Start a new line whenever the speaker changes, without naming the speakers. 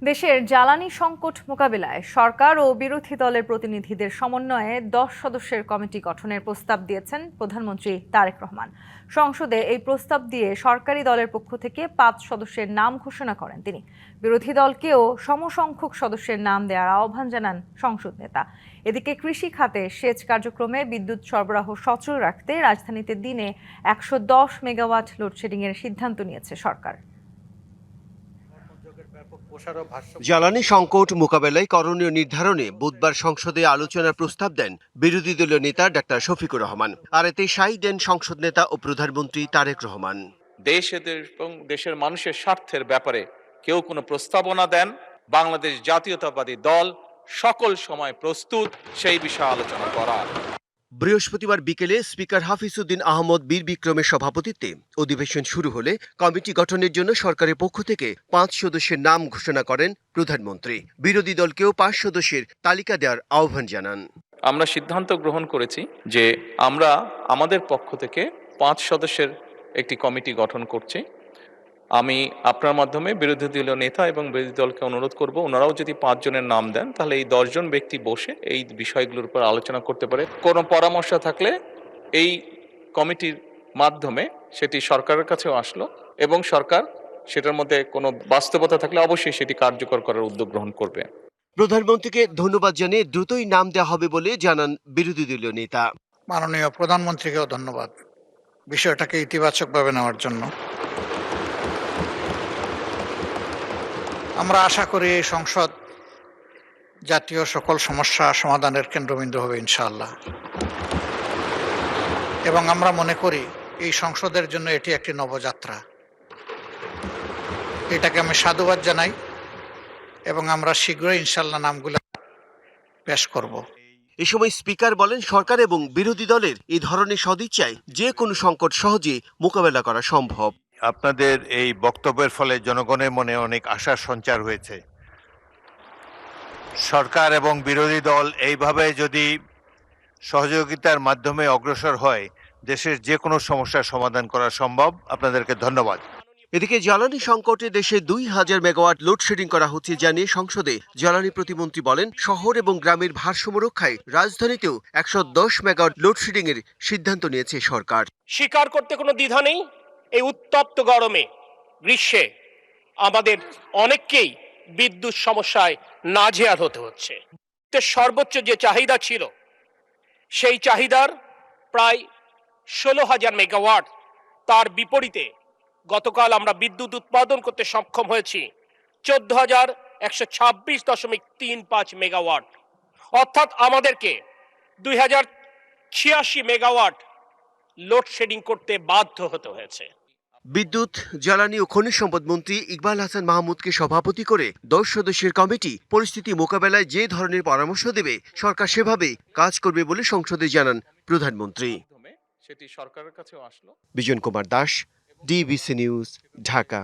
দেশের জ্বালানি সংকট মোকাবিলায় সরকার ও বিরোধী দলের প্রতিনিধিদের সমন্বয়ে 10 সদস্যের কমিটি গঠনের প্রস্তাব দিয়েছেন প্রধানমন্ত্রী তারেক রহমান। সংসদে এই প্রস্তাব দিয়ে সরকারি দলের পক্ষ থেকে 5 সদস্যের নাম ঘোষণা করেন তিনি। বিরোধী দলকেও সমসংখ্যক সদস্যের নাম দেওয়ার আহ্বান জানান সংসদ নেতা। এদিকে কৃষি খাতে সেচ কার্যক্রমে বিদ্যুৎ সরবরাহ সচল রাখতে রাজধানীতে দিনে 110 মেগাওয়াট লোডশেডিংয়ের সিদ্ধান্ত নিয়েছে সরকার।
জ্বালানি সংকট মোকাবেলায় করণীয় নির্ধারণে বুধবার সংসদে আলোচনার প্রস্তাব দেন বিরোধী দলীয় নেতা ডাক্তার শফিকুর রহমান। আর এতে সাই দেন সংসদ নেতা ও প্রধানমন্ত্রী তারেক রহমান।
এবং দেশের মানুষের স্বার্থের ব্যাপারে কেউ কোনো প্রস্তাবনা দেন, বাংলাদেশ জাতীয়তাবাদী দল সকল সময় প্রস্তুত সেই বিষয়ে আলোচনা করার।
বৃহস্পতিবার বিকেলে স্পিকার হাফিজউদ্দিন আহমদ বীর বিক্রমের সভাপতিত্বে অধিবেশন শুরু হলে কমিটি গঠনের জন্য সরকারের পক্ষ থেকে 5 সদস্যের নাম ঘোষণা করেন প্রধানমন্ত্রী। বিরোধী দলকেও 5 সদস্যের তালিকা দেওয়ার আহ্বান জানান।
আমরা সিদ্ধান্ত গ্রহণ করেছি যে আমরা আমাদের পক্ষ থেকে 5 সদস্যের একটি কমিটি গঠন করছি। আমি আপনার মাধ্যমে বিরোধী দলীয় নেতা এবং বিরোধী দলকে অনুরোধ করব, ওনারাও যদি 5 জনের নাম দেন তাহলে এই 10 জন ব্যক্তি বসে এই বিষয়গুলোর উপর আলোচনা করতে পারে। কোনো পরামর্শ থাকলে এই কমিটির মাধ্যমে সেটি সরকারের কাছেও আসলো এবং সরকার সেটার মধ্যে কোনো বাস্তবতা থাকলে অবশ্যই সেটি কার্যকর করার উদ্যোগ গ্রহণ করবে।
প্রধানমন্ত্রীকে ধন্যবাদ জানিয়ে দ্রুতই নাম দেওয়া হবে বলে জানান বিরোধী দলীয় নেতা।
মাননীয় প্রধানমন্ত্রীকেও ধন্যবাদ বিষয়টাকে ইতিবাচকভাবে নেওয়ার জন্য। আমরা আশা করি এই সংসদ জাতীয় সকল সমস্যা সমাধানের কেন্দ্রবিন্দু হবে ইনশাআল্লাহ, এবং আমরা মনে করি এই সংসদের জন্য এটি একটি নবযাত্রা। এটাকে আমি সাধুবাদ জানাই এবং আমরা শীঘ্রই ইনশাআল্লাহ নামগুলো পেশ করব।
এ সময় স্পিকার বলেন, সরকার এবং বিরোধী দলের এই ধরনের সদিচ্ছায় যে কোনো সংকট সহজে মোকাবেলা করা সম্ভব।
আপনাদের এই বক্তব্যের ফলে জনগণের মনে অনেক আশার সঞ্চার হয়েছে। সরকার এবং বিরোধী দল এইভাবে যদি সহযোগিতার মাধ্যমে অগ্রসর হয়, দেশের যে কোনো সমস্যার সমাধান করা সম্ভব। আপনাদেরকে ধন্যবাদ।
এদিকে জ্বালানি সংকটে দেশে 2000 মেগাওয়াট লোডশেডিং করা হচ্ছে জানিয়ে সংসদে জ্বালানি প্রতিমন্ত্রী বলেন, শহর এবং গ্রামের ভারসাম্য রক্ষায় রাজধানীতেও 110 মেগাওয়াট লোডশেডিং এর সিদ্ধান্ত নিয়েছে সরকার।
স্বীকার করতে কোনো দ্বিধা নেই, এই উত্তপ্ত গরমে গ্রীষ্মে আমাদের অনেককেই বিদ্যুৎ সমস্যায় নাজেহাল হতে হচ্ছে। সর্বোচ্চ যে চাহিদা ছিল সেই চাহিদার প্রায় 16,000 মেগাওয়াট, তার বিপরীতে গতকাল আমরা বিদ্যুৎ উৎপাদন করতে সক্ষম হয়েছি 14,126.35 মেগাওয়াট, অর্থাৎ আমাদেরকে 2086 মেগাওয়াট লোডশেডিং করতে বাধ্য হতে হয়েছে।
বিদ্যুৎ, জ্বালানি ও খনিজ সম্পদ মন্ত্রী ইকবাল হাসান মাহমুদকে সভাপতি করে 10 সদস্যের কমিটি পরিস্থিতি মোকাবেলায় যে ধরনের পরামর্শ দেবে সরকার সেভাবে কাজ করবে বলে সংসদে জানান প্রধানমন্ত্রী।
সেটি সরকারের কাছেও আসলো।
Bijan Kumar Das, DBC news, Dhaka.